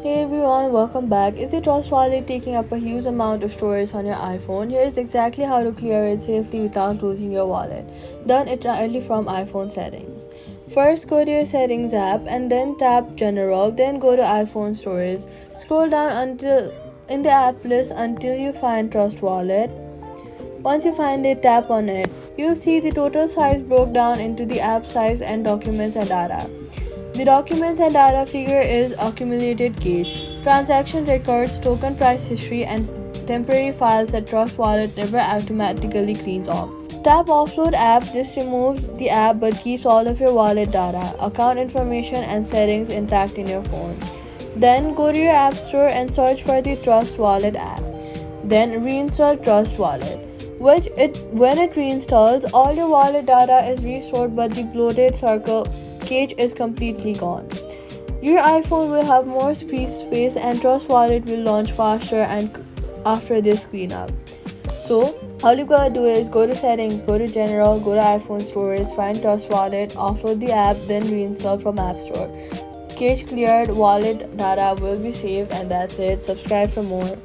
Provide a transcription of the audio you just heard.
Hey everyone, welcome back. Is your Trust Wallet taking up a huge amount of storage on your iPhone? Here is exactly how to clear it safely without losing your wallet. Done entirely from iPhone settings. First, go to your settings app and then tap General, then go to iPhone Storage. Scroll down until in the app list until you find Trust Wallet. Once you find it, tap on it. You'll see the total size broke down into the app size and documents and data. The documents and data figure is accumulated cache, transaction records, token price history, and temporary files that Trust Wallet never automatically cleans off. Tap Offload App. This removes the app but keeps all of your wallet data, account information, and settings intact in your phone. Then go to your App Store and search for the Trust Wallet app. Then reinstall Trust Wallet. When it reinstalls, all your wallet data is restored but the bloated circle cache is completely gone. Your iPhone will have more space and Trust Wallet will launch faster and after this cleanup. So all you gotta do is go to settings, go to general, go to iPhone storage, find Trust Wallet, offload the app, then reinstall from App Store. Cache cleared, wallet data will be saved, and that's it. Subscribe for more.